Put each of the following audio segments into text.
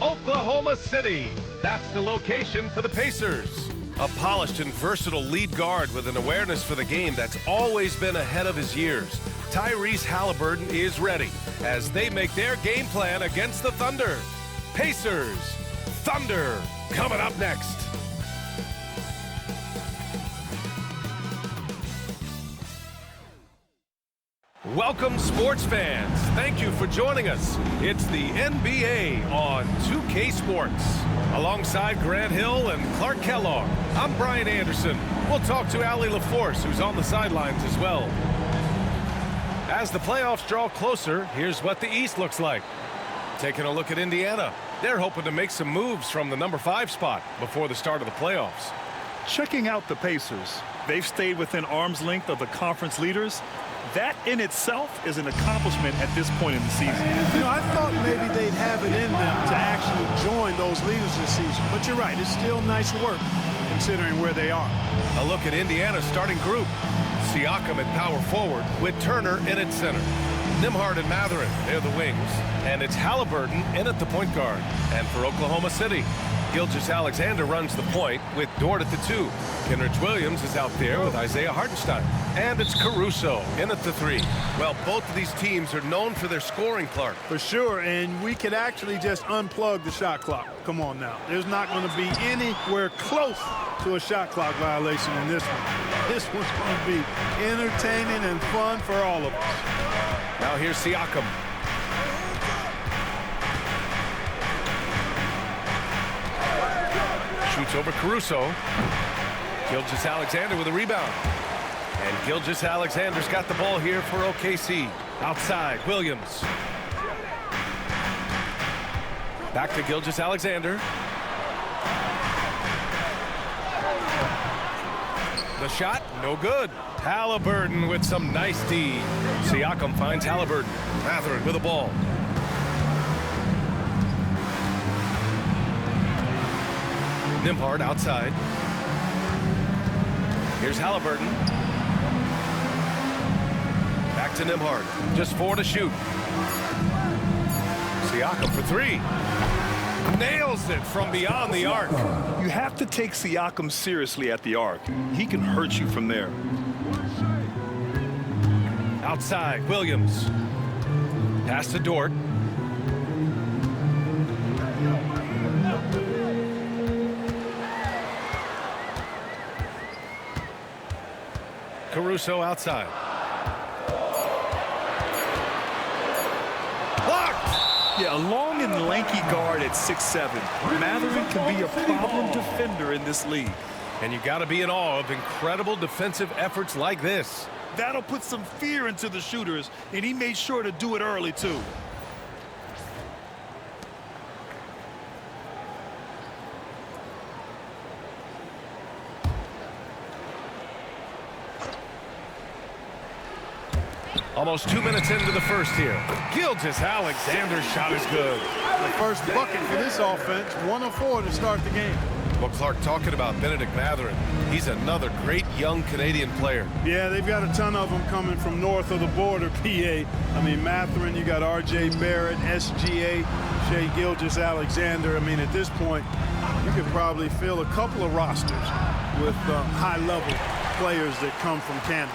Oklahoma City. That's the location for the Pacers. A polished and versatile lead guard with an awareness for the game that's always been ahead of his years. Tyrese Halliburton is ready as they make their game plan against the Thunder. Pacers, Thunder, coming up next. Welcome, sports fans. Thank you for joining us. It's the NBA on 2K Sports. Alongside Grant Hill and Clark Kellogg, I'm Brian Anderson. We'll talk to Allie LaForce, who's on the sidelines as well. As the playoffs draw closer, here's what the East looks like. Taking a look at Indiana. They're hoping to make some moves from the number 5 spot before the start of the playoffs. Checking out the Pacers. They've stayed within arm's length of the conference leaders. That in itself is an accomplishment at this point in the season. You know, I thought maybe they'd have it in them to actually join those leaders this season. But you're right, it's still nice work considering where they are. A look at Indiana's starting group. Siakam at power forward with Turner in at center. Nembhard and Mathurin, they're the wings. And it's Halliburton in at the point guard. And for Oklahoma City, Gilgeous-Alexander runs the point with Dort at the 2. Kenrich Williams is out there with Isaiah Hartenstein. And it's Caruso in at the 3. Well, both of these teams are known for their scoring, Clark. For sure, and we could actually just unplug the shot clock. Come on now. There's not going to be anywhere close to a shot clock violation in this one. This one's going to be entertaining and fun for all of us. Now here's Siakam. Shoots over Caruso. Gilgeous-Alexander with a rebound. And Gilgeous-Alexander's got the ball here for OKC. Outside, Williams. Back to Gilgeous-Alexander. The shot, no good. Halliburton with some nice D. Siakam finds Halliburton. Mathurin with the ball. Nembhard outside. Here's Halliburton. Back to Nembhard. Just 4 to shoot. Siakam for 3. Nails it from beyond the arc. You have to take Siakam seriously at the arc. He can hurt you from there. Outside, Williams. Pass to Dort. Caruso outside. Blocked! Yeah, a long and lanky guard at 6'7". Mathurin can be a problem defender in this league. And you got to be in awe of incredible defensive efforts like this. That'll put some fear into the shooters, and he made sure to do it early, too. Almost 2 minutes into the first here. Gilgeous-Alexander's shot is good. The first bucket for this offense, 1 of 4 to start the game. Well, Clark, talking about Bennedict Mathurin, he's another great young Canadian player. Yeah, they've got a ton of them coming from north of the border, PA. I mean, Mathurin, you got R.J. Barrett, SGA, Shai Gilgeous-Alexander. I mean, at this point, you could probably fill a couple of rosters with high-level players that come from Canada.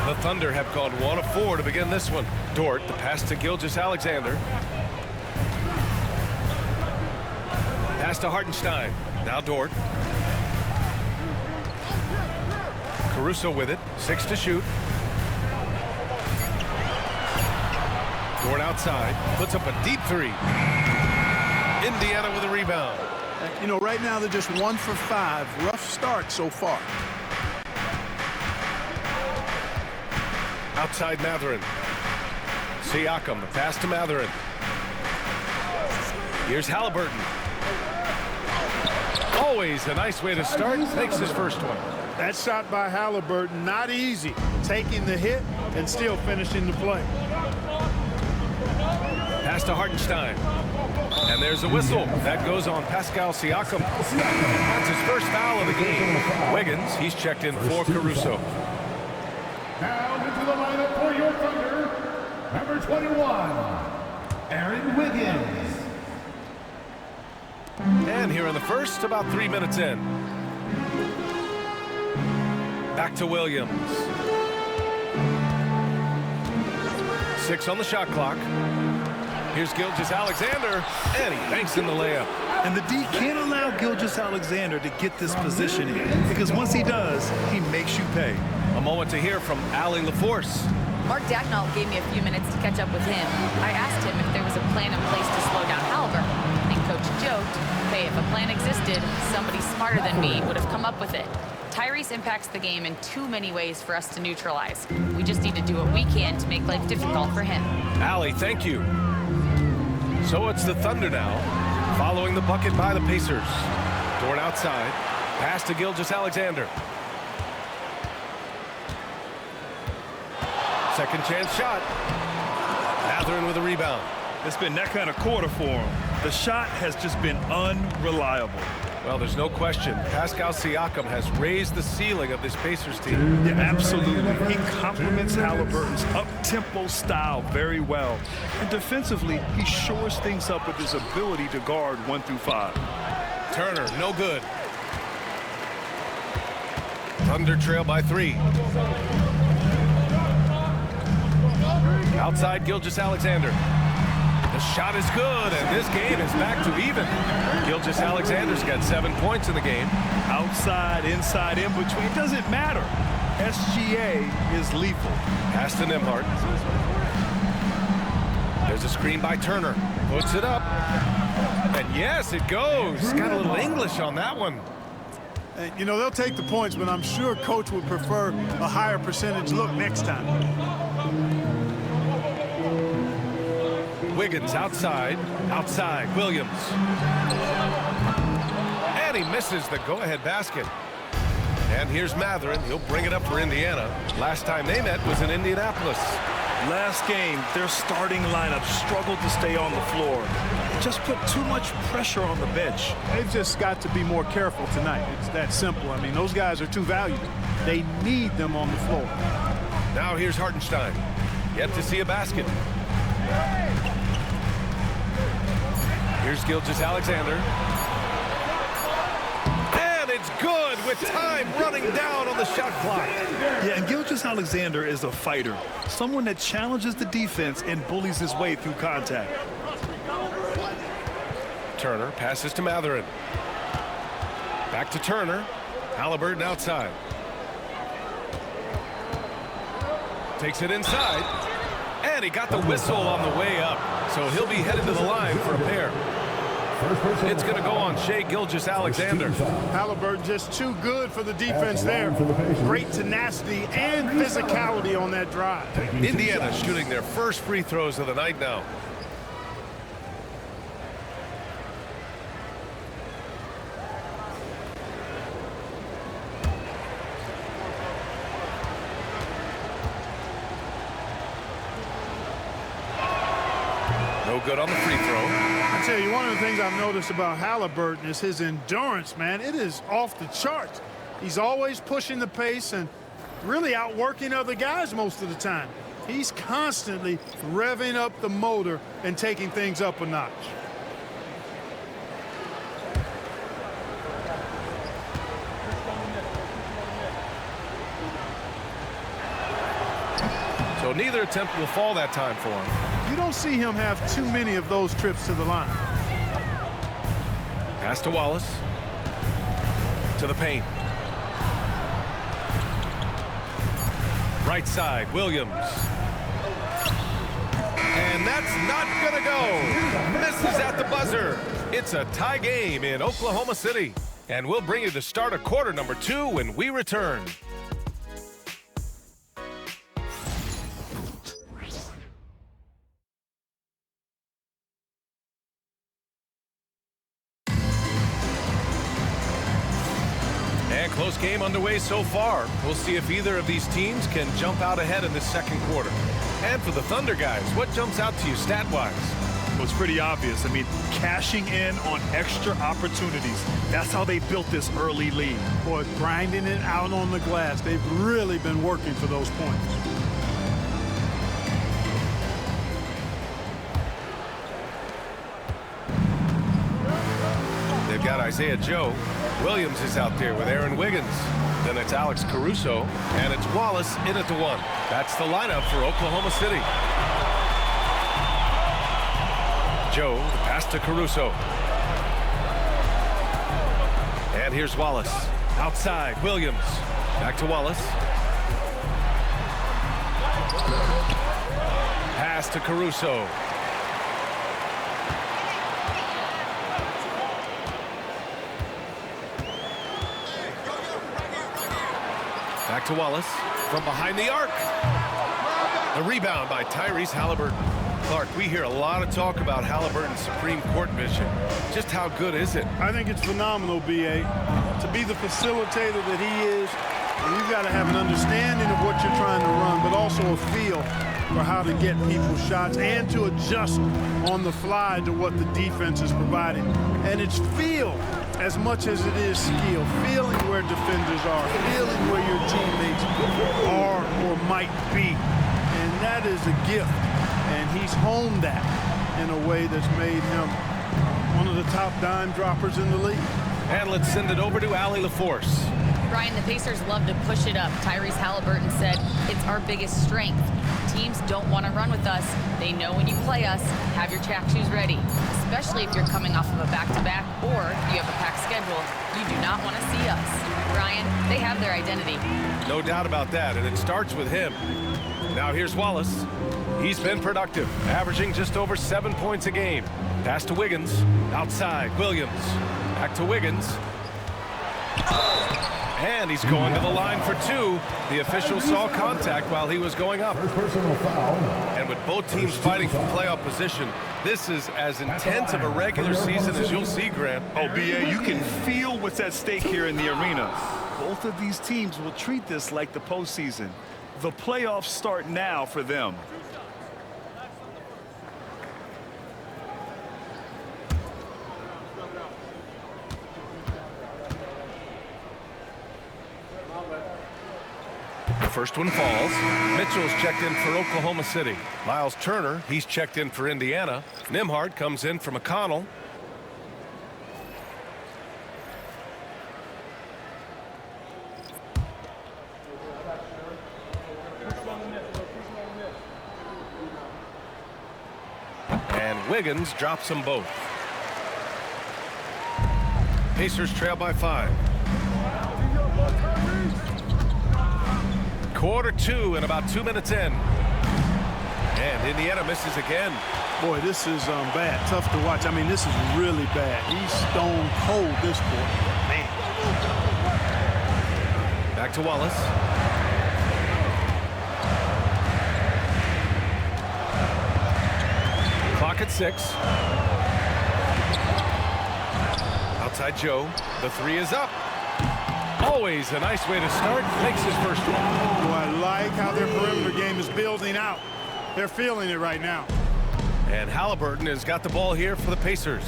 The Thunder have gone 1 of 4 to begin this one. Dort, the pass to Gilgeous-Alexander. Pass to Hartenstein. Now Dort. Caruso with it. 6 to shoot. Dort outside. Puts up a deep 3. Indiana with a rebound. You know, right now they're just 1 for 5. Rough start so far. Outside Mathurin. Siakam, the pass to Mathurin. Here's Halliburton. Always a nice way to start. Makes his first one. That shot by Halliburton, not easy. Taking the hit and still finishing the play. Pass to Hartenstein. And there's a whistle. That goes on Pascal Siakam. That's his first foul of the game. Wiggins, he's checked in for Caruso. Now into the lineup for your Thunder, number 21, Aaron Wiggins. And here in the first, about 3 minutes in. Back to Williams. 6 on the shot clock. Here's Gilgeous-Alexander, and he banks in the layup. And the D can't allow Gilgeous-Alexander to get this position in, because once he does, he makes you pay. A moment to hear from Allie LaForce. Mark Dagnall gave me a few minutes to catch up with him. I asked him if there was a plan in place to slow down Halliburton, and Coach joked, hey, if a plan existed, somebody smarter than me would have come up with it. Tyrese impacts the game in too many ways for us to neutralize. We just need to do what we can to make life difficult for him. Allie, thank you. So it's the Thunder now, following the bucket by the Pacers. Dort outside, pass to Gilgeous-Alexander. Second chance shot. Mathurin with a rebound. It's been that kind of quarter for him. The shot has just been unreliable. Well, there's no question. Pascal Siakam has raised the ceiling of this Pacers team. Yeah, absolutely. He complements Halliburton's up-tempo style very well. And defensively, he shores things up with his ability to guard 1 through 5. Turner, no good. Thunder trail by 3. Outside Gilgeous-Alexander. The shot is good, and this game is back to even. Gilgeous-Alexander's got 7 points in the game. Outside, inside, in between, doesn't matter. SGA is lethal. Pass to Nembhard. There's a screen by Turner. Puts it up. And yes, it goes. Got a little English on that one. And, you know, they'll take the points, but I'm sure Coach would prefer a higher percentage look next time. Wiggins outside. Williams. And he misses the go-ahead basket. And here's Mathurin. He'll bring it up for Indiana. Last time they met was in Indianapolis. Last game, their starting lineup struggled to stay on the floor. Just put too much pressure on the bench. They've just got to be more careful tonight. It's that simple. I mean, those guys are too valuable. They need them on the floor. Now here's Hartenstein. Yet to see a basket. Here's Gilgeous-Alexander. And it's good with time running down on the shot clock. Yeah, and Gilgeous-Alexander is a fighter. Someone that challenges the defense and bullies his way through contact. Turner passes to Mathurin. Back to Turner. Halliburton outside. Takes it inside. And he got the whistle on the way up. So he'll be headed to the line for a pair. It's going to go on Shai Gilgeous-Alexander. Halliburton just too good for the defense there. Great tenacity and physicality on that drive. Indiana shooting their first free throws of the night now. No good on the free throw. I tell you, one of the things I've noticed about Halliburton is his endurance, man. It is off the charts. He's always pushing the pace and really outworking other guys most of the time. He's constantly revving up the motor and taking things up a notch. So neither attempt will fall that time for him. You don't see him have too many of those trips to the line. Pass to Wallace. To the paint. Right side, Williams. And that's not gonna go. Misses at the buzzer. It's a tie game in Oklahoma City. And we'll bring you the start of quarter number 2 when we return. Close game underway so far. We'll see if either of these teams can jump out ahead in this second quarter. And for the Thunder guys, what jumps out to you stat-wise? Well, it's pretty obvious. I mean, cashing in on extra opportunities. That's how they built this early lead. Boy, grinding it out on the glass. They've really been working for those points. They've got Isaiah Joe. Williams is out there with Aaron Wiggins. Then it's Alex Caruso, and it's Wallace in at the 1. That's the lineup for Oklahoma City. Joe, the pass to Caruso. And here's Wallace. Outside, Williams. Back to Wallace. Pass to Caruso. Back to Wallace from behind the arc. The rebound by Tyrese Halliburton. Clark, we hear a lot of talk about Halliburton's Supreme Court vision. Just how good is it? I think it's phenomenal, B.A. To be the facilitator that he is, and you've got to have an understanding of what you're trying to run, but also a feel for how to get people's shots and to adjust on the fly to what the defense is providing. And it's feel as much as it is skill, feeling where defenders are, feeling where your teammates are or might be. And that is a gift. And he's honed that in a way that's made him one of the top dime droppers in the league. And let's send it over to Allie LaForce. Brian, the Pacers love to push it up. Tyrese Halliburton said, it's our biggest strength. Teams don't want to run with us. They know when you play us, have your track shoes ready, especially if you're coming off of a back-to-back or you have a packed schedule. You do not want to see us. Brian, they have their identity. No doubt about that, and it starts with him. Now here's Wallace. He's been productive, averaging just over 7 points a game. Pass to Wiggins. Outside, Williams. Back to Wiggins. And he's going to the line for 2. The official saw contact while he was going up. Personal foul. And with both teams fighting for playoff position, this is as intense of a regular season as you'll see, Grant. Oh, B.A., you can feel what's at stake here in the arena. Both of these teams will treat this like the postseason. The playoffs start now for them. The first one falls. Mitchell's checked in for Oklahoma City. Miles Turner, he's checked in for Indiana. Nembhard comes in for McConnell. And Wiggins drops them both. Pacers trail by 5. Quarter 2 and about 2 minutes in. And Indiana misses again. Boy, this is bad. Tough to watch. I mean, this is really bad. He's stone cold this quarter. Man. Back to Wallace. Clock at 6. Outside Joe. The 3 is up. Always a nice way to start. Makes his first one. Oh, I like how their perimeter game is building out. They're feeling it right now. And Halliburton has got the ball here for the Pacers.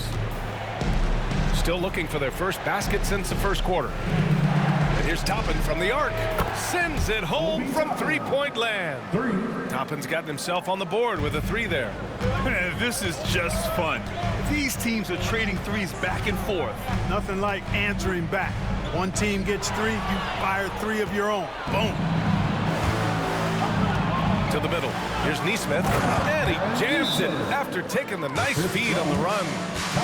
Still looking for their first basket since the first quarter. And here's Toppin from the arc. Sends it home from three-point land. Toppin's gotten himself on the board with a 3 there. This is just fun. These teams are trading threes back and forth. Nothing like answering back. One team gets 3, you fire 3 of your own. Boom. To the middle. Here's Nesmith. And he jams it after taking the nice feed on the run.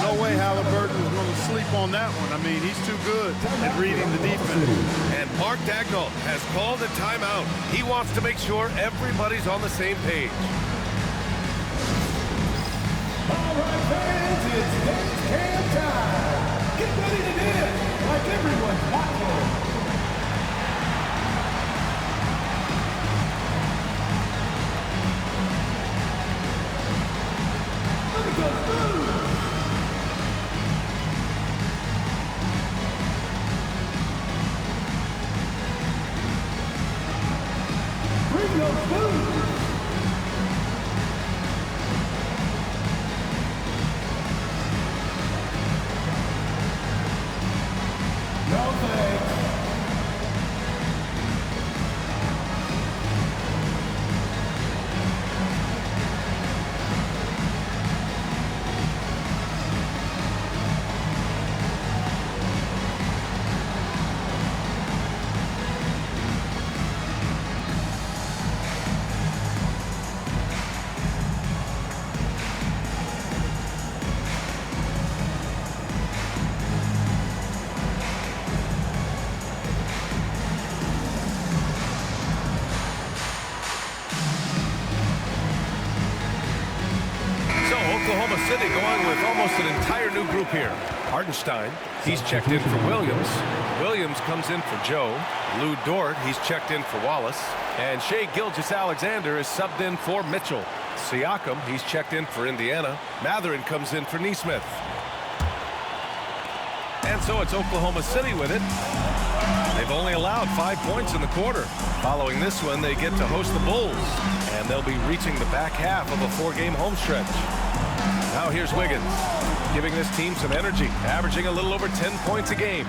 No way Halliburton is going to sleep on that one. I mean, he's too good at reading the defense. And Mark Daigneault has called a timeout. He wants to make sure everybody's on the same page. All right, fans, it's dance cam time. Get ready to dance like everyone's watching. Let it go through. Bring your food. group here. Hartenstein, he's checked in for Williams. Williams comes in for Joe. Lou Dort, he's checked in for Wallace. And Shai Gilgeous-Alexander is subbed in for Mitchell. Siakam, he's checked in for Indiana. Mathurin comes in for Nesmith. And so it's Oklahoma City with it. They've only allowed 5 points in the quarter. Following this one, they get to host the Bulls. And they'll be reaching the back half of a 4-game home stretch. Now here's Wiggins, giving this team some energy, averaging a little over 10 points a game.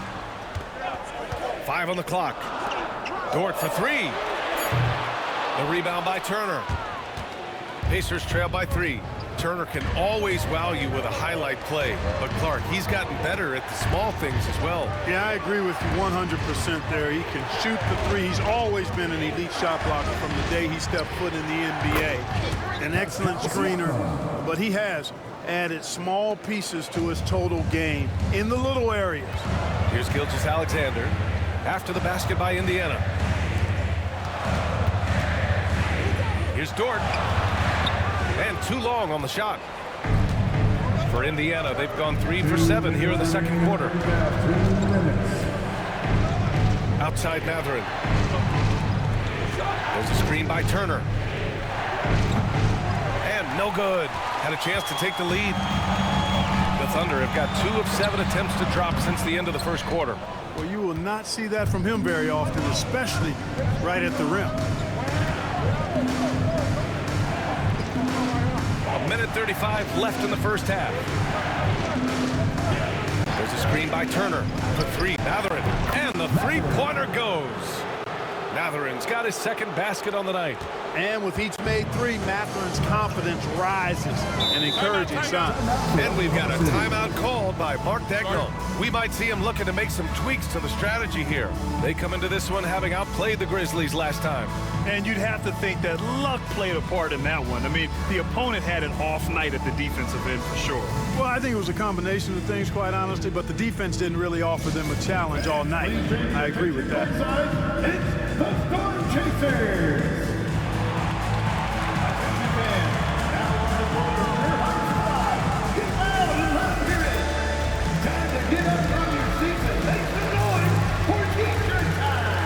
5 on the clock. Dort for 3. The rebound by Turner. Pacers trail by 3. Turner can always wow you with a highlight play, but Clark, he's gotten better at the small things as well. Yeah, I agree with you 100% there. He can shoot the 3. He's always been an elite shot blocker from the day he stepped foot in the NBA. An excellent screener, but he has added small pieces to his total game in the little areas. Here's Gilgeous-Alexander after the basket by Indiana. Here's Dort. And too long on the shot. For Indiana, they've gone 3 for 7 here in the second quarter. Outside Mathurin. There's a screen by Turner. And no good. Had a chance to take the lead. The Thunder have got 2 of 7 attempts to drop since the end of the first quarter. Well, you will not see that from him very often, especially right at the rim. A minute 35 left in the first half. There's a screen by Turner for 3. Mathurin, and the three-pointer goes. Mathurin's got his second basket on the night. And with each made 3, Mathurin's confidence rises, an encouraging sign. And we've got a timeout called by Mark Daigneault. We might see him looking to make some tweaks to the strategy here. They come into this one having outplayed the Grizzlies last time. And you'd have to think that luck played a part in that one. I mean, the opponent had an off night at the defensive end for sure. Well, I think it was a combination of things, quite honestly, but the defense didn't really offer them a challenge all night. I agree with that. It's the Storm Chasers. Get up from your seats and make some noise for T-shirt time.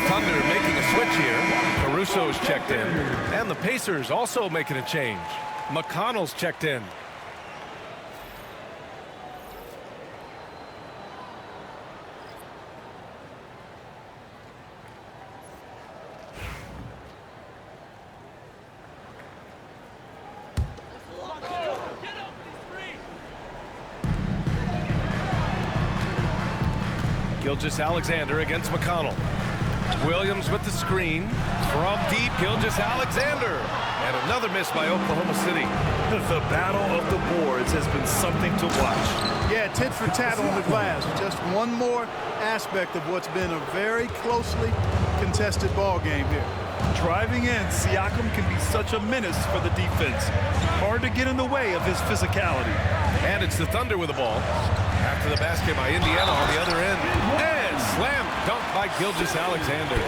Thunder making a switch here. Caruso's checked in. And the Pacers also making a change. McConnell's checked in. Gilgeous-Alexander against McConnell. Williams with the screen. From deep, Gilgeous-Alexander. And another miss by Oklahoma City. The battle of the boards has been something to watch. Yeah, tit for tat on the glass. Just one more aspect of what's been a very closely contested ball game here. Driving in, Siakam can be such a menace for the defense. Hard to get in the way of his physicality. And it's the Thunder with the ball. After the basket by Indiana on the other end. And slam dunk by Gilgeous-Alexander.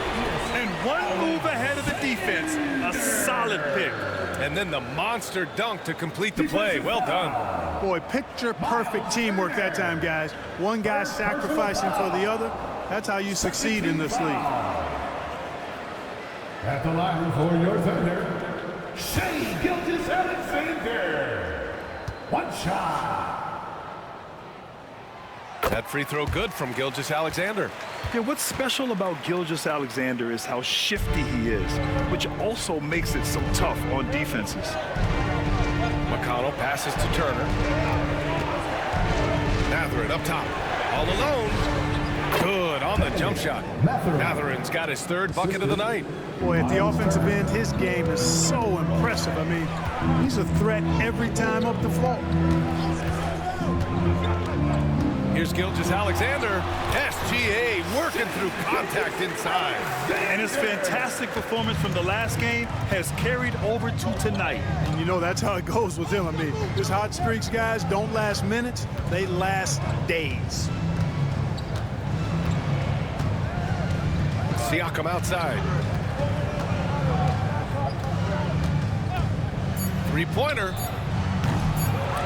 And one move ahead of the defense. A solid pick. And then the monster dunk to complete the play. Well done. Boy, picture perfect teamwork that time, guys. One guy sacrificing for the other. That's how you succeed in this league. At the line for your Thunder, Shai Gilgeous-Alexander. One shot. That free throw good from Gilgeous-Alexander. Yeah, what's special about Gilgeous-Alexander is how shifty he is, which also makes it so tough on defenses. McConnell passes to Turner. Mathurin up top, all alone. Good on the jump shot. Mathurin's got his third bucket of the night. Boy, at the offensive end, his game is so impressive. I mean, he's a threat every time up the floor. Here's Gilgeous-Alexander. SGA working through contact inside. And his fantastic performance from the last game has carried over to tonight. And you know, that's how it goes with him. I mean, his hot streaks, guys, don't last minutes. They last days. Siakam outside. Three-pointer.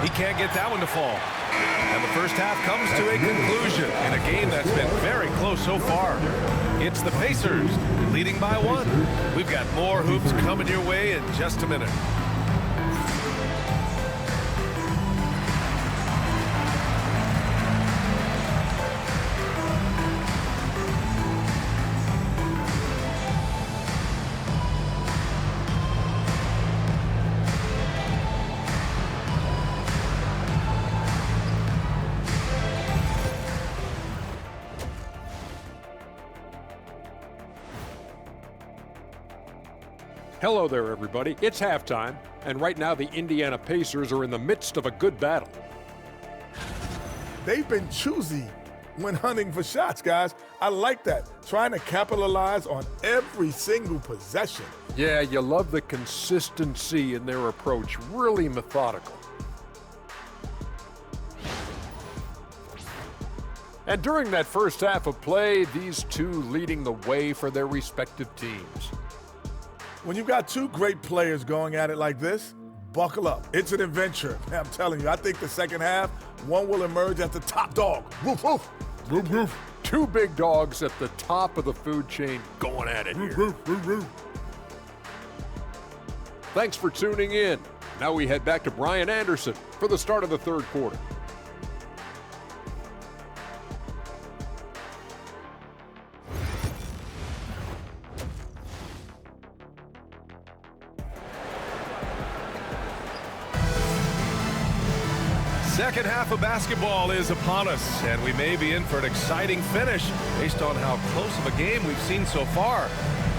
He can't get that one to fall. And the first half comes to a conclusion in a game that's been very close so far. It's the Pacers leading by 1. We've got more hoops coming your way in just a minute. Hello there, everybody. It's halftime, and right now the Indiana Pacers are in the midst of a good battle. They've been choosy when hunting for shots, guys. I like that. Trying to capitalize on every single possession. Yeah, you love the consistency in their approach. Really methodical. And during that first half of play, these two leading the way for their respective teams. When you've got two great players going at it like this, buckle up. It's an adventure. I'm telling you, I think the second half, one will emerge as the top dog. Woof, woof. Woof, woof. Two big dogs at the top of the food chain going at it here. Woof, woof, woof. Thanks for tuning in. Now we head back to Brian Anderson for the start of the third quarter. Second half of basketball is upon us, and we may be in for an exciting finish based on how close of a game we've seen so far.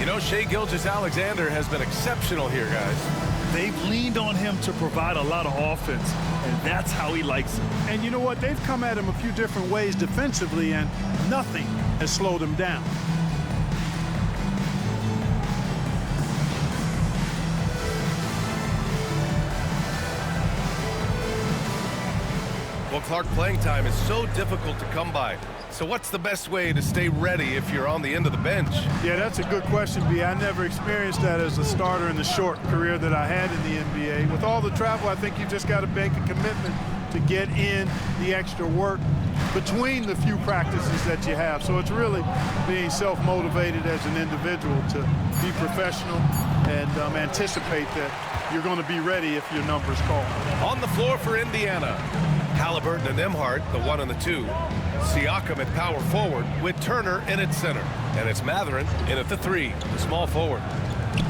You know, Shai Gilgeous-Alexander has been exceptional here, guys. They've leaned on him to provide a lot of offense, and that's how he likes it. And you know what? They've come at him a few different ways defensively, and nothing has slowed him down. Well, Clark, playing time is so difficult to come by. So what's the best way to stay ready if you're on the end of the bench? Yeah, that's a good question, B. I never experienced that as a starter in the short career that I had in the NBA. With all the travel, I think you've just got to make a commitment to get in the extra work between the few practices that you have. So it's really being self-motivated as an individual to be professional and anticipate that you're going to be ready if your number's called. On the floor for Indiana, Halliburton and Nembhard, the 1 and the 2. Siakam at power forward with Turner in at center. And it's Mathurin in at the 3, the small forward.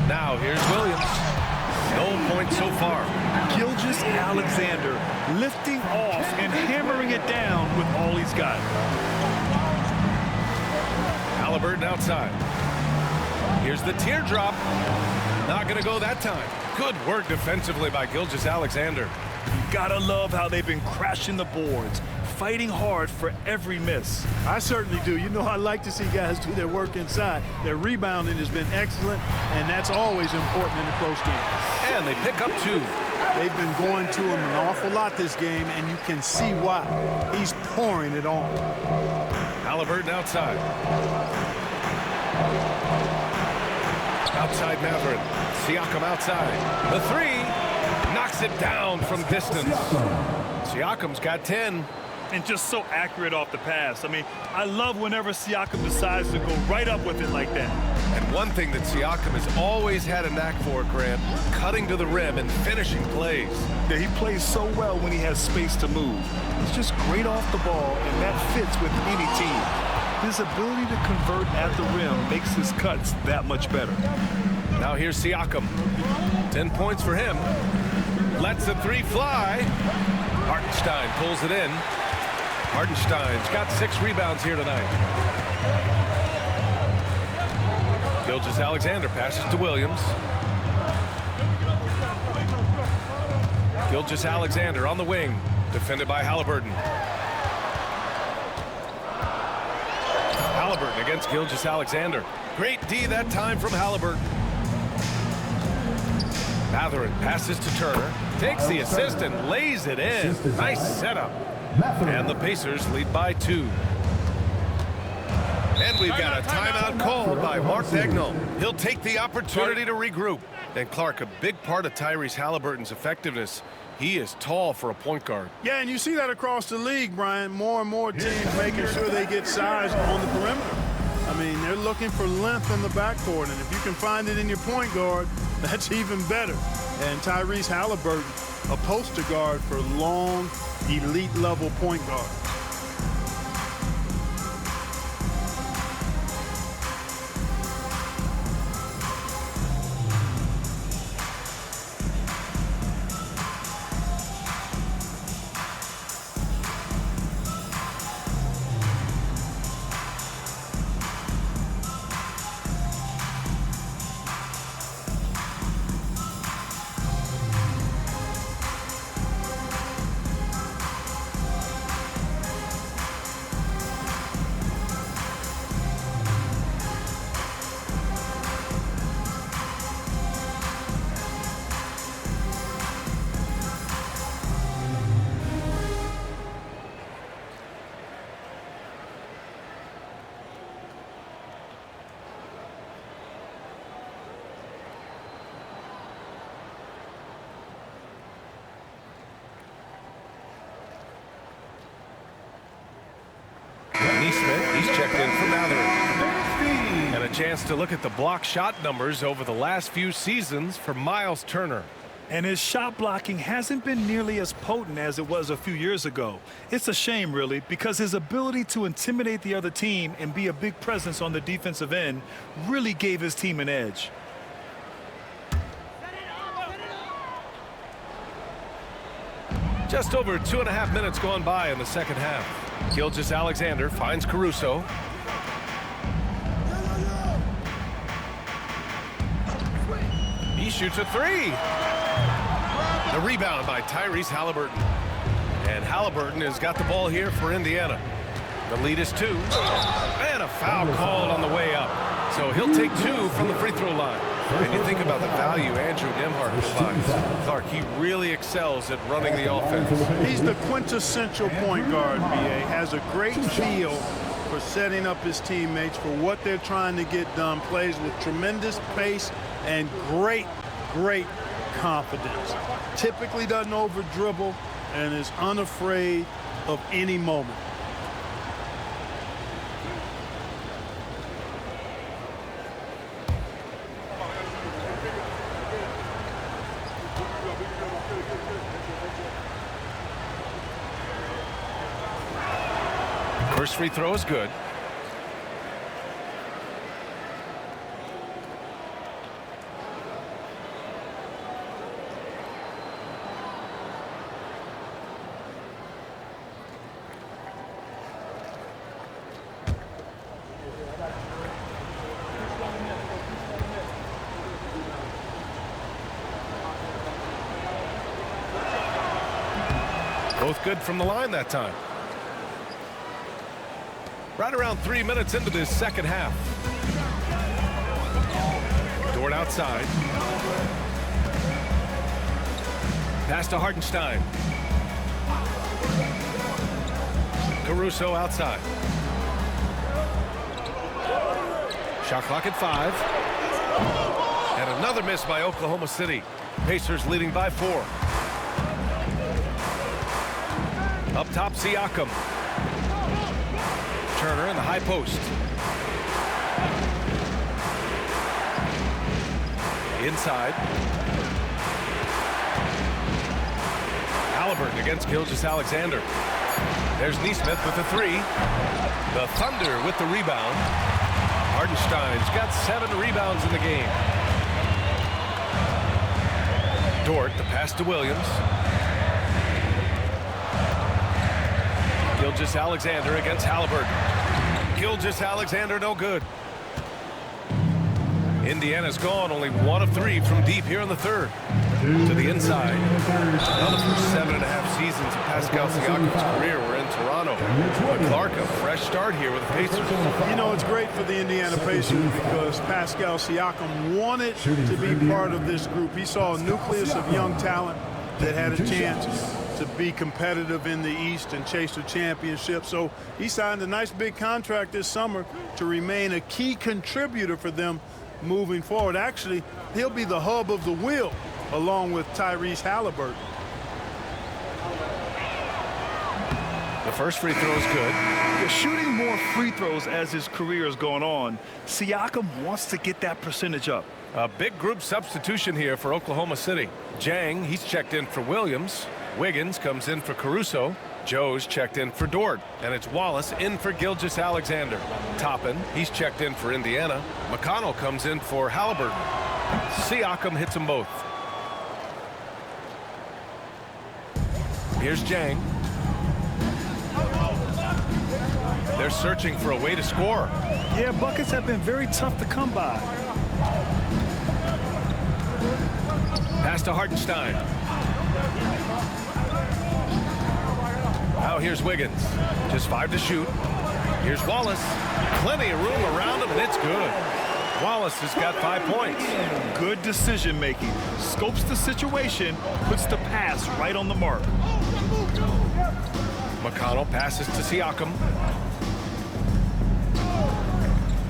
Now here's Williams. No points so far. Gilgeous-Alexander lifting off and hammering it down with all he's got. Halliburton outside. Here's the teardrop. Not going to go that time. Good work defensively by Gilgeous-Alexander. You gotta love how they've been crashing the boards, fighting hard for every miss. I certainly do. You know, I like to see guys do their work inside. Their rebounding has been excellent, and that's always important in a close game. And they pick up 2. They've been going to him an awful lot this game, and you can see why. He's pouring it on. Halliburton outside. Outside Mathurin. Siakam outside. The 3 knocks it down from distance. Siakam's got 10. and just so accurate off the pass. I mean, I love whenever Siakam decides to go right up with it like that. And one thing that Siakam has always had a knack for, Grant, cutting to the rim and finishing plays. Yeah, he plays so well when he has space to move. He's just great off the ball, and that fits with any team. His ability to convert at the rim makes his cuts that much better. Now here's Siakam. 10 points for him. Lets the three fly. Hartenstein pulls it in. Hartenstein's got 6 rebounds here tonight. Gilgeous-Alexander passes to Williams. Gilgeous-Alexander on the wing, defended by Halliburton. Halliburton against Gilgeous-Alexander. Great D that time from Halliburton. Mathurin passes to Turner, takes the assist and lays it in. Nice setup. And the Pacers lead by 2. And we've got a timeout called by Mark Daigneault. He'll take the opportunity to regroup. And Clark, a big part of Tyrese Halliburton's effectiveness, he is tall for a point guard. Yeah, and you see that across the league, Brian. More and more teams making sure they get size on the perimeter. I mean, they're looking for length in the backcourt, and if you can find it in your point guard, that's even better. And Tyrese Halliburton, a poster guard for long, elite-level point guard. Neesmith, he's checked in for Mathurin. And a chance to look at the block shot numbers over the last few seasons for Miles Turner. And his shot blocking hasn't been nearly as potent as it was a few years ago. It's a shame, really, because his ability to intimidate the other team and be a big presence on the defensive end really gave his team an edge. Just over 2.5 minutes gone by in the second half. Gilgeous-Alexander finds Caruso. He shoots a 3. The rebound by Tyrese Halliburton. And Halliburton has got the ball here for Indiana. The lead is 2. And a foul called on the way up. So he'll take 2 from the free throw line. And you think about the value Andrew Nembhard provides. Clark, he really excels at running the offense. He's the quintessential point guard, B.A. Has a great feel for setting up his teammates for what they're trying to get done. Plays with tremendous pace and great confidence. Typically doesn't over-dribble and is unafraid of any moment. First free throw is good. Both good from the line that time. Right around 3 minutes into this second half. Dort outside. Pass to Hartenstein. Caruso outside. Shot clock at 5. And another miss by Oklahoma City. Pacers leading by 4. Up top, Siakam. Turner in the high post. Inside. Halliburton against Gilgeous-Alexander. There's Nesmith with the three. The Thunder with the rebound. Hartenstein's got 7 rebounds in the game. Dort, the pass to Williams. Gilgeous-Alexander against Halliburton. Gilgeous-Alexander no good. Indiana's gone only 1 of 3 from deep here in the third. To the inside. Now the first 7.5 seasons of Pascal Siakam's career were in Toronto. Clark, a fresh start here with the Pacers. You know, it's great for the Indiana Pacers because Pascal Siakam wanted to be part of this group. He saw a nucleus of young talent that had a chance to be competitive in the East and chase a championship. So he signed a nice big contract this summer to remain a key contributor for them moving forward. Actually, he'll be the hub of the wheel along with Tyrese Halliburton. The first free throw is good. Yeah, shooting more free throws as his career is going on, Siakam wants to get that percentage up. A big group substitution here for Oklahoma City. Jang, he's checked in for Williams. Wiggins comes in for Caruso. Joe's checked in for Dort. And it's Wallace in for Gilgeous-Alexander. Toppin, he's checked in for Indiana. McConnell comes in for Halliburton. Siakam hits them both. Here's Jang. They're searching for a way to score. Yeah, buckets have been very tough to come by. Pass to Hartenstein. Now here's Wiggins. Just 5 to shoot. Here's Wallace. Plenty of room around him, and it's good. Wallace has got 5 points. Good decision making. Scopes the situation, puts the pass right on the mark. McConnell passes to Siakam.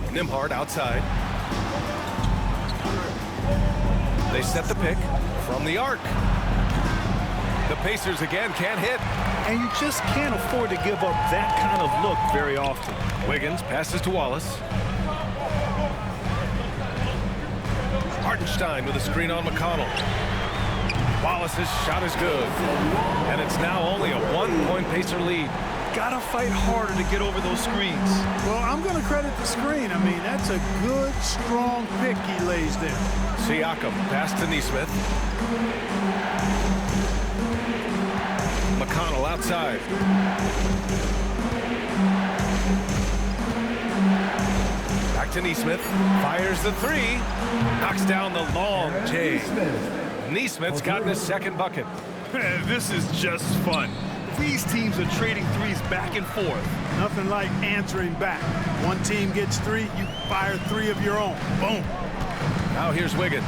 Nembhard outside. They set the pick from the arc. The Pacers again can't hit. And you just can't afford to give up that kind of look very often. Wiggins passes to Wallace. Hartenstein with a screen on McConnell. Wallace's shot is good. And it's now only a 1-point Pacer lead. Gotta fight harder to get over those screens. Well, I'm going to credit the screen. I mean, that's a good, strong pick he lays there. Siakam pass to Nesmith. McConnell outside. Back to Nesmith. Fires the three. Knocks down the long J. Nesmith's gotten his second bucket. This is just fun. These teams are trading threes back and forth. Nothing like answering back. One team gets 3, you fire 3 of your own. Boom. Now here's Wiggins.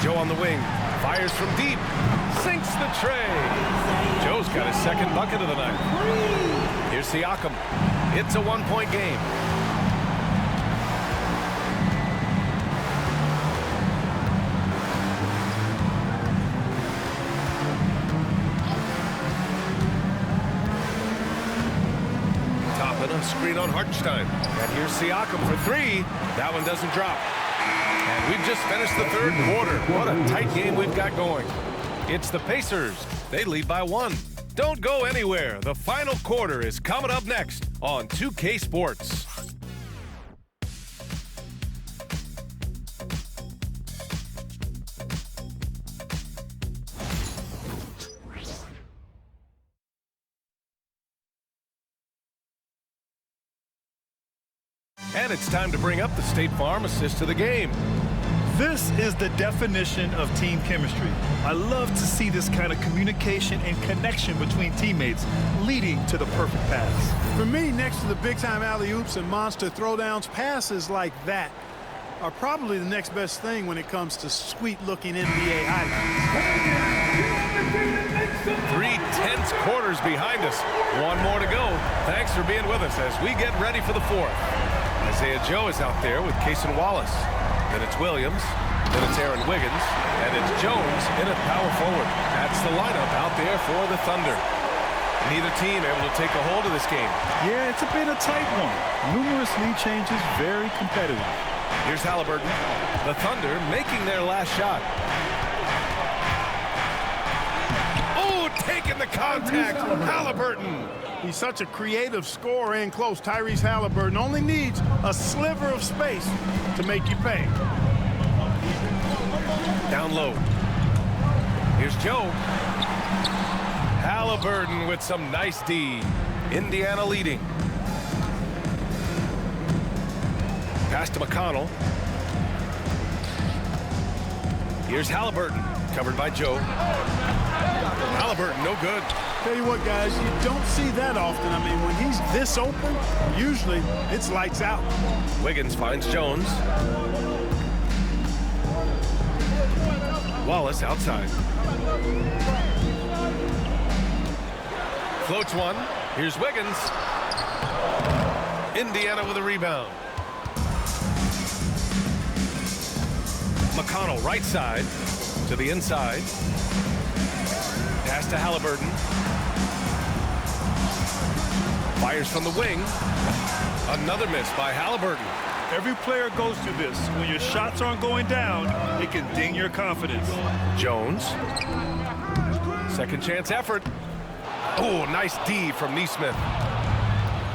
Joe on the wing. Fires from deep. Sinks the tray. Joe's got his second bucket of the night. Here's Siakam. It's a 1-point game. Toppin, a screen on Hartenstein. And here's Siakam for 3. That one doesn't drop. And we've just finished the third quarter. What a tight game we've got going. It's the Pacers. They lead by 1. Don't go anywhere. The final quarter is coming up next on 2K Sports. And it's time to bring up the State Farm assist to the game. This is the definition of team chemistry. I love to see this kind of communication and connection between teammates leading to the perfect pass. For me, next to the big-time alley-oops and monster throwdowns, passes like that are probably the next best thing when it comes to sweet-looking NBA highlights. 3 tense quarters behind us. 1 more to go. Thanks for being with us as we get ready for the 4th. Isaiah Joe is out there with Cason Wallace. Then it's Williams. Then it's Aaron Wiggins. And it's Jones in at power forward. That's the lineup out there for the Thunder. Neither team able to take a hold of this game. Yeah, it's been a tight one. Numerous lead changes, very competitive. Here's Halliburton. The Thunder making their last shot. Oh, taking the contact. Halliburton. He's such a creative scorer in close. Tyrese Halliburton only needs a sliver of space to make you pay. Down low. Here's Joe. Halliburton with some nice D. Indiana leading. Pass to McConnell. Here's Halliburton, covered by Joe. Halliburton, no good. Tell you what, guys, you don't see that often. I mean, when he's this open, usually it's lights out. Wiggins finds Jones. Wallace outside. Floats one. Here's Wiggins. Indiana with a rebound. McConnell right side to the inside. Pass to Halliburton. Fires from the wing. Another miss by Halliburton. Every player goes through this. When your shots aren't going down, it can ding your confidence. Jones. Second chance effort. Oh, nice D from Nesmith.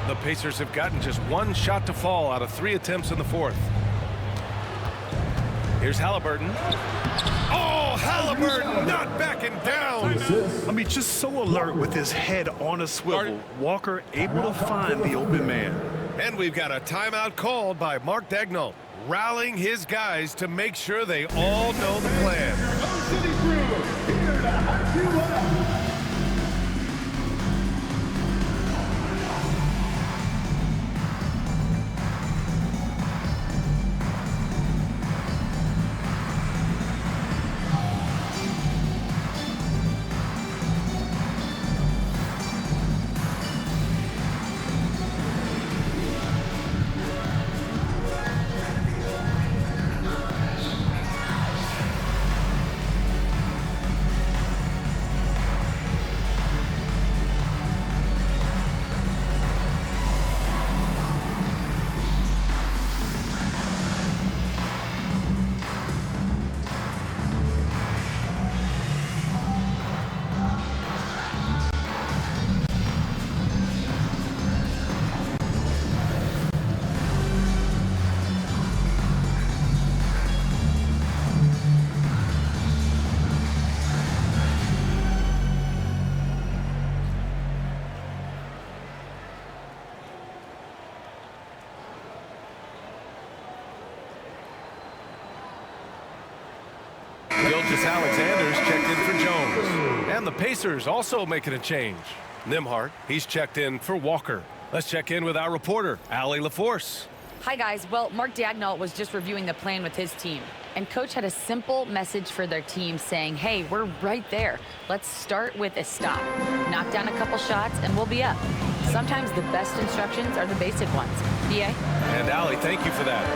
The Pacers have gotten just one shot to fall out of 3 attempts in the fourth. Here's Halliburton. Oh, Halliburton not backing down. I mean, just so alert with his head on a swivel. Walker able to find the open man. And we've got a timeout called by Mark Daigneault, rallying his guys to make sure they all know the plan. City Crew, here to hype you up. Gilgeous-Alexander's checked in for Jones. And the Pacers also making a change. Nembhard, he's checked in for Walker. Let's check in with our reporter, Allie LaForce. Hi, guys. Well, Mark Daigneault was just reviewing the plan with his team. And Coach had a simple message for their team saying, hey, we're right there. Let's start with a stop. Knock down a couple shots, and we'll be up. Sometimes the best instructions are the basic ones. BA? And Allie, thank you for that.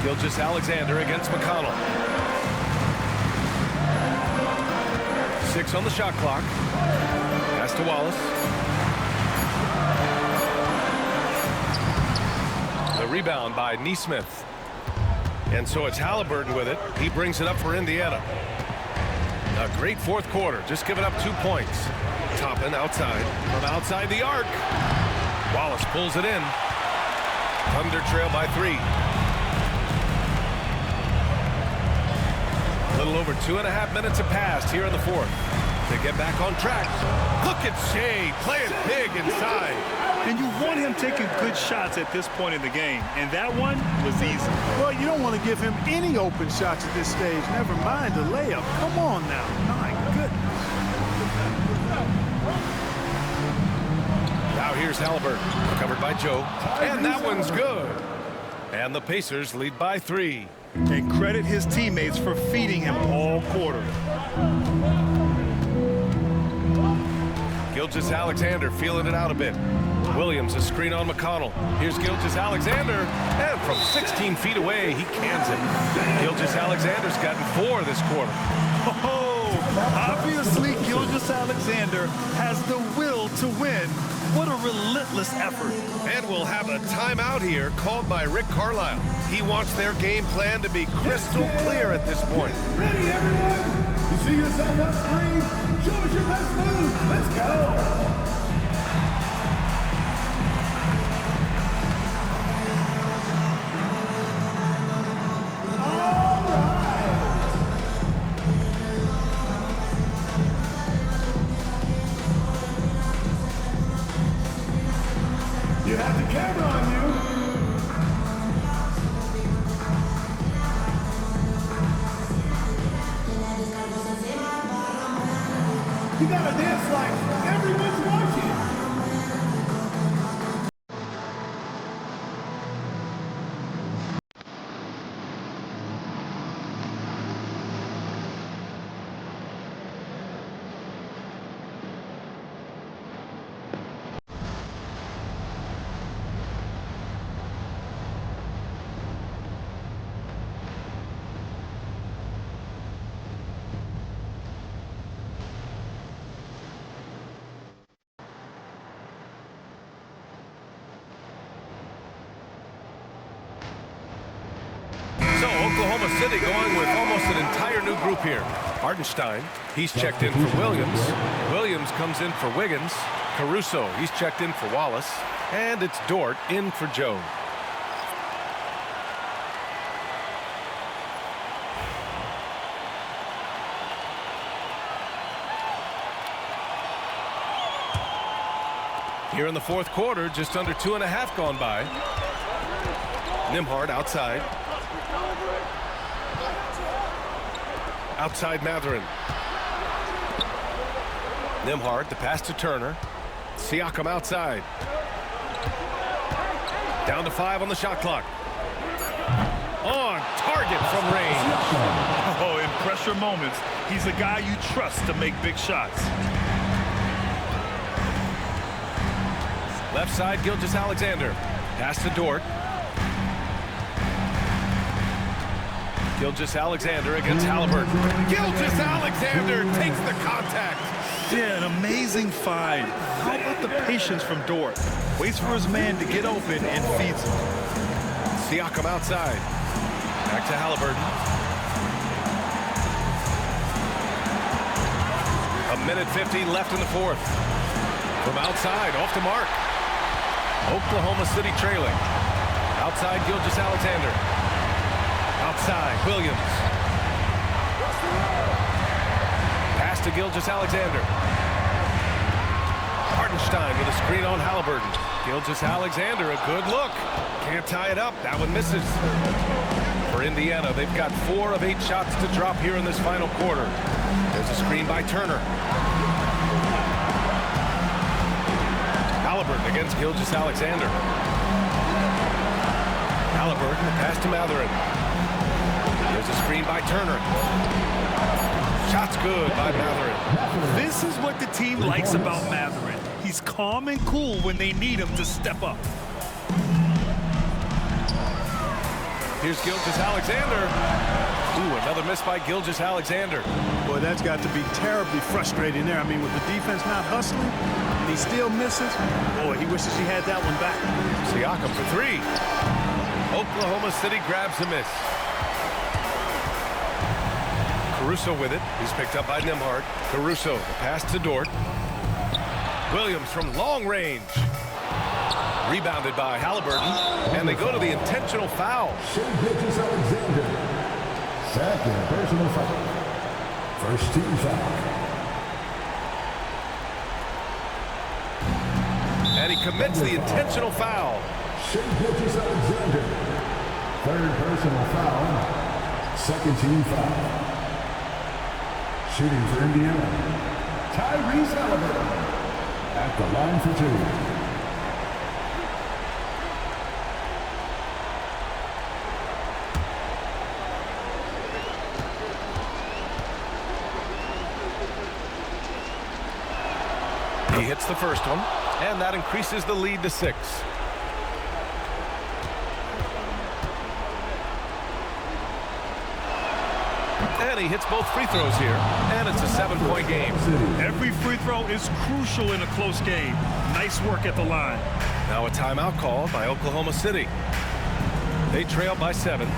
Gilgeous-Alexander against McConnell. 6 on the shot clock. Pass to Wallace. The rebound by Nesmith. And so it's Halliburton with it. He brings it up for Indiana. A great fourth quarter, just giving up 2 points. Toppin outside, from outside the arc. Wallace pulls it in. Thunder trail by 3. A little over 2.5 minutes have passed here in the fourth. To get back on track. Look at Shea playing big inside. And you want him taking good shots at this point in the game. And that one was easy. Well, you don't want to give him any open shots at this stage. Never mind a layup. Come on now. My goodness. Now here's Halliburton. Covered by Joe. And that one's good. And the Pacers lead by 3. And credit his teammates for feeding him all quarter. Gilgeous-Alexander feeling it out a bit. Williams, a screen on McConnell. Here's Gilgeous-Alexander, and from 16 feet away, he cans it. Gilgeous-Alexander's gotten 4 this quarter. Oh, obviously Gilgeous-Alexander has the will to win. What a relentless effort. And we'll have a timeout here called by Rick Carlisle. He wants their game plan to be crystal clear at this point. Ready, everyone? You see yourself up screen? Show us your best move. Let's go. You have the camera on you. You gotta dance like everyone's watching. So Oklahoma City going with almost an entire new group here. Hartenstein, he's checked in for Williams. Williams comes in for Wiggins. Caruso, he's checked in for Wallace. And it's Dort in for Jones. Here in the fourth quarter, just under 2.5 gone by. Nembhard outside. Outside Mathurin. Nembhard, the pass to Turner. Siakam outside. Down to 5 on the shot clock. On target from range. Oh, in pressure moments, he's a guy you trust to make big shots. Left side, Gilgeous-Alexander. Pass to Dort. Gilgeous-Alexander against Halliburton. Gilgeous-Alexander takes the contact. Yeah, an amazing find. How about the patience from Dort? Waits for his man to get open and feeds him. Siakam outside. Back to Halliburton. 1:50 left in the fourth. From outside, off the mark. Oklahoma City trailing. Outside, Gilgeous-Alexander. Outside, Williams. Pass to Gilgeous-Alexander. Hartenstein with a screen on Halliburton. Gilgeous-Alexander, a good look. Can't tie it up. That one misses. For Indiana, they've got 4 of 8 shots to drop here in this final quarter. There's a screen by Turner. Halliburton against Gilgeous-Alexander. Halliburton, pass to Mathurin. There's a screen by Turner. Shot's good by Mathurin. This is what the team likes about Mathurin. He's calm and cool when they need him to step up. Here's Gilgeous-Alexander. Ooh, another miss by Gilgeous-Alexander. Boy, that's got to be terribly frustrating there. I mean, with the defense not hustling, and he still misses. Boy, he wishes he had that one back. Siakam for 3. Oklahoma City grabs a miss. Caruso with it. He's picked up by Nembhard. Caruso, the pass to Dort. Williams from long range. Rebounded by Halliburton. And they go to the intentional foul. Gilgeous-Alexander. Second personal foul. First team foul. And he commits the intentional foul. Gilgeous-Alexander. Third personal foul. Second team foul. Shooting for Indiana. Tyrese Halliburton. At the line for 2. He hits the first one. And that increases the lead to 6. And he hits both free throws here, and it's a 7-point game. Every free throw is crucial in a close game. Nice work at the line. Now a timeout called by Oklahoma City. They trail by 7.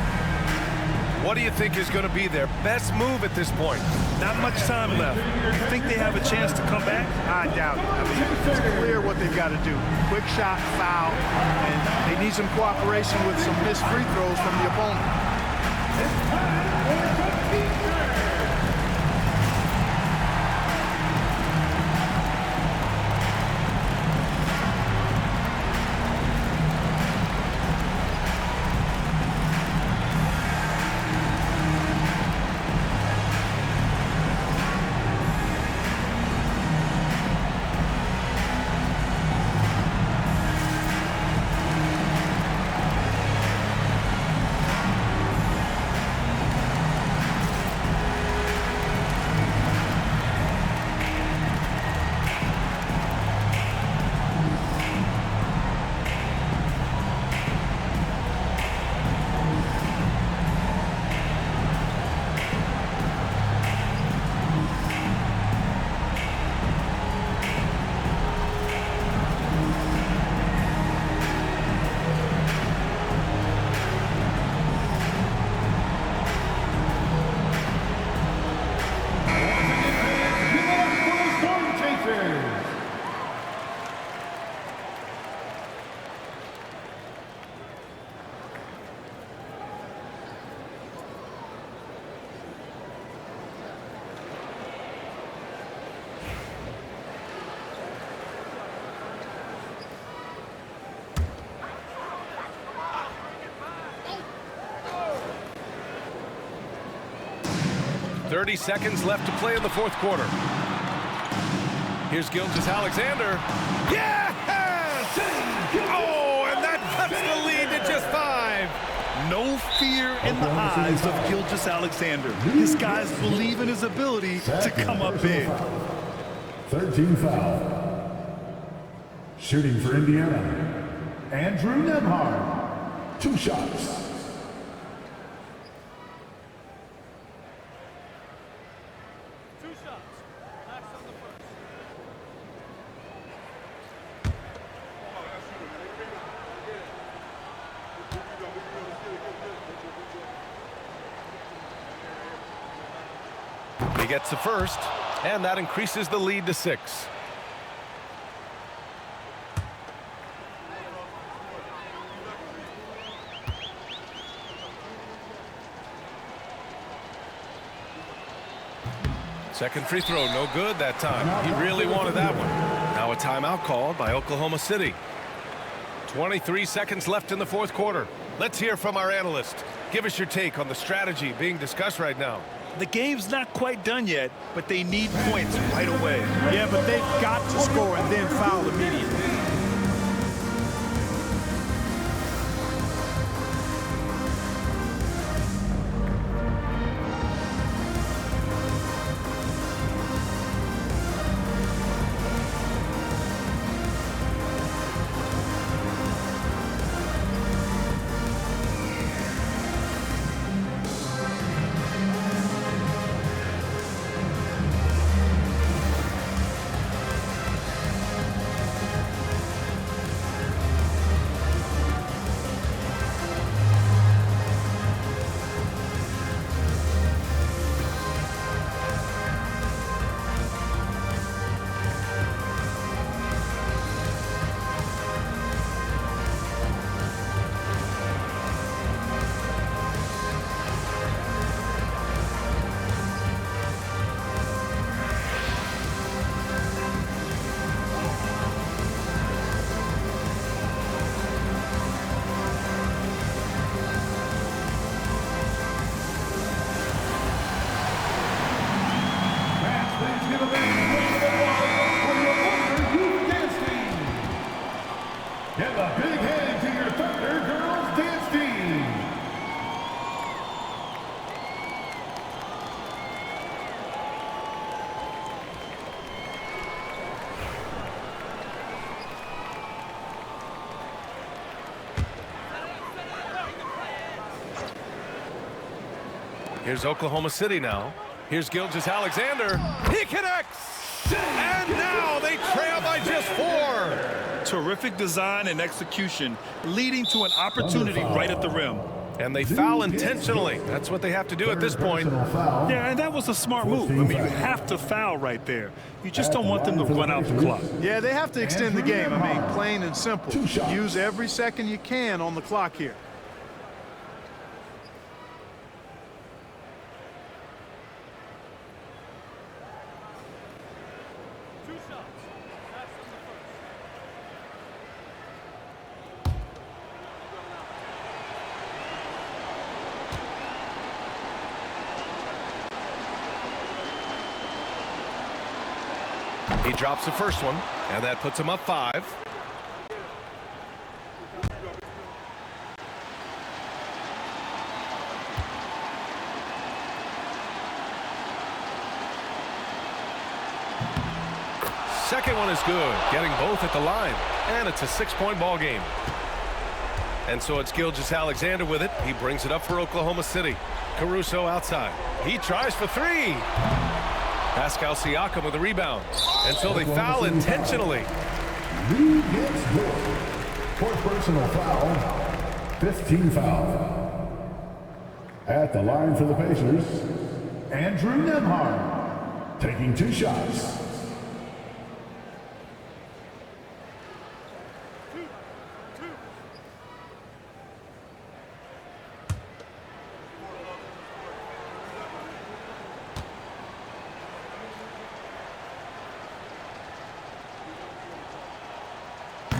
What do you think is going to be their best move at this point? Not much time left. You think they have a chance to come back? I doubt it. I mean, it's clear what they've got to do. Quick shot, foul, and they need some cooperation with some missed free throws from the opponent. .30 seconds left to play in the fourth quarter. Here's Gilgeous-Alexander. Yes! Oh, and that cuts the lead to just 5. No fear in the eyes of Gilgeous-Alexander. His guys believe in his ability to come up big. 13 foul. Shooting for Indiana, Andrew Nembhard. 2 shots. He gets the first, and that increases the lead to 6. Second free throw, no good that time. He really wanted that one. Now a timeout called by Oklahoma City. 23 seconds left in the fourth quarter. Let's hear from our analyst. Give us your take on the strategy being discussed right now. The game's not quite done yet, but they need points right away. Yeah, but they've got to score and then foul immediately. Here's Oklahoma City now. Here's Gilgeous-Alexander. He connects! And now they trail by just 4. Terrific design and execution, leading to an opportunity right at the rim. And they foul intentionally. That's what they have to do at this point. Yeah, and that was a smart move. I mean, you have to foul right there. You just don't want them to run out the clock. Yeah, they have to extend the game. I mean, plain and simple. Use every second you can on the clock here. He drops the first one, and that puts him up 5. Second one is good, getting both at the line, and it's a 6-point ball game. And so it's Gilgeous-Alexander with it. He brings it up for Oklahoma City. Caruso outside. He tries for 3. Pascal Siakam with the rebound. And so they foul intentionally. Lead gets booked for personal foul. 15 foul. At the line for the Pacers, Andrew Nembhard taking 2 shots.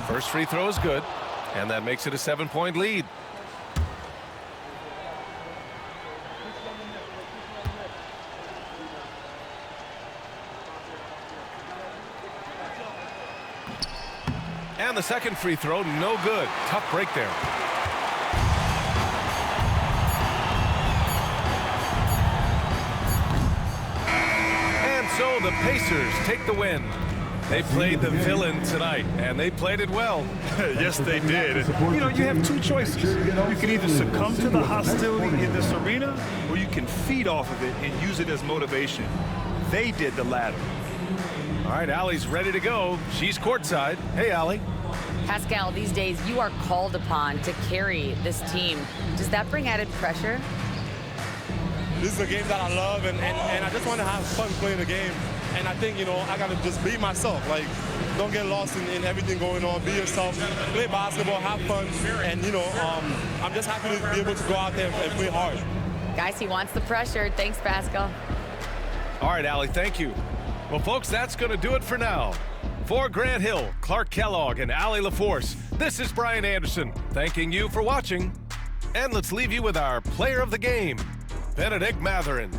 First free throw is good, and that makes it a 7-point lead. And the second free throw, no good. Tough break there. And so the Pacers take the win. They played the villain tonight, and they played it well. Yes, they did. You know, you have 2 choices. You can either succumb to the hostility in this arena, or you can feed off of it and use it as motivation. They did the latter. All right, Allie's ready to go. She's courtside. Hey, Allie. Pascal, these days you are called upon to carry this team. Does that bring added pressure? This is a game that I love, and I just want to have fun playing the game. And I think, you know, I got to just be myself. Like, don't get lost in everything going on. Be yourself. Play basketball, have fun. And, you know, I'm just happy to be able to go out there and play hard. Guys, he wants the pressure. Thanks, Pascal. All right, Allie, thank you. Well, folks, that's going to do it for now. For Grant Hill, Clark Kellogg, and Allie LaForce, this is Brian Anderson thanking you for watching. And let's leave you with our player of the game, Bennedict Mathurin.